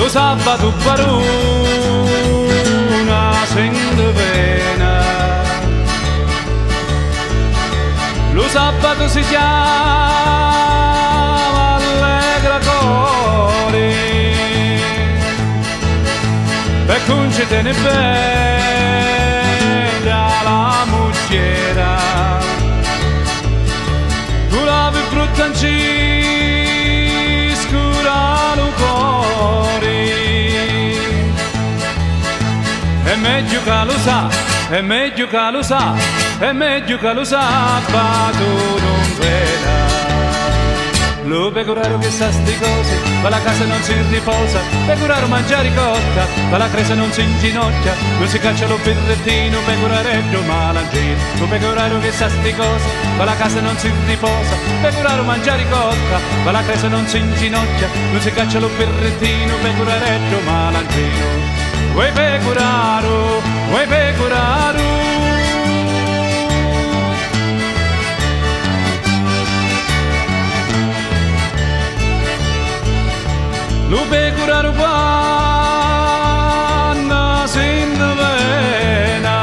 sabato paruna sente pena, lo sabato si chiama allegra cori, per concedere bella la mucchiera, tu la più brutta in scura lo cuore, è meglio che lo sa, è meglio che lo sa, è meglio che lo sabato non veda. Lo pecoraro che sa sti cose, ma la casa non si riposa, pecoraro mangiare cotta, ma la cresa non si inginocchia, non si caccia lo birrettino, pecoraretto malangino. Lo pecoraro che sa sti cose, ma la casa non si riposa, pecoraro mangiare cotta, ma la cresa non si inginocchia, non si caccia lo birrettino, pecoraretto malangino. Vuoi pecoraro, vuoi pecoraro, lo pecoraro quando sente pena,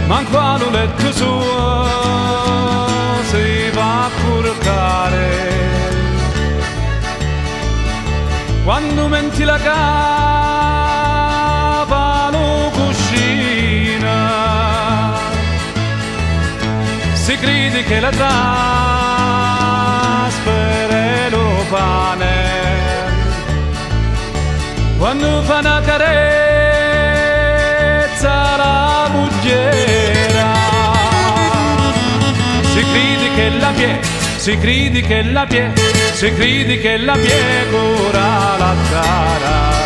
manco al letto suo si va a curcare, quando menti la capa lo cucina, si crede che la traspere lo pane, quando fa una carezza la bugiera, si crede che la pie, si crede che la pie, si crede che la pecora la cara.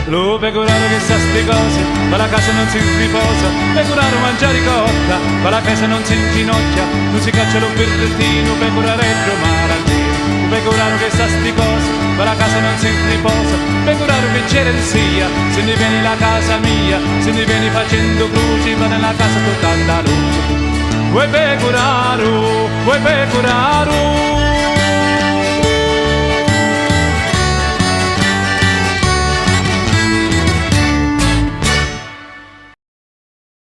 Lo pecoraro che sa sti cose, ma la casa non si riposa, pecoraro mangiare cotta, ma la casa non si inginocchia, non si caccia lo birrettino, pecoraretto marantino. Pecoraro che sa sti cose, ma la casa non si riposa, pecoraro che gelosia, se ne vieni la casa mia, se ne vieni facendo cruci, ma nella casa tutta la luce. Vuoi pecoraro, vuoi pecoraro,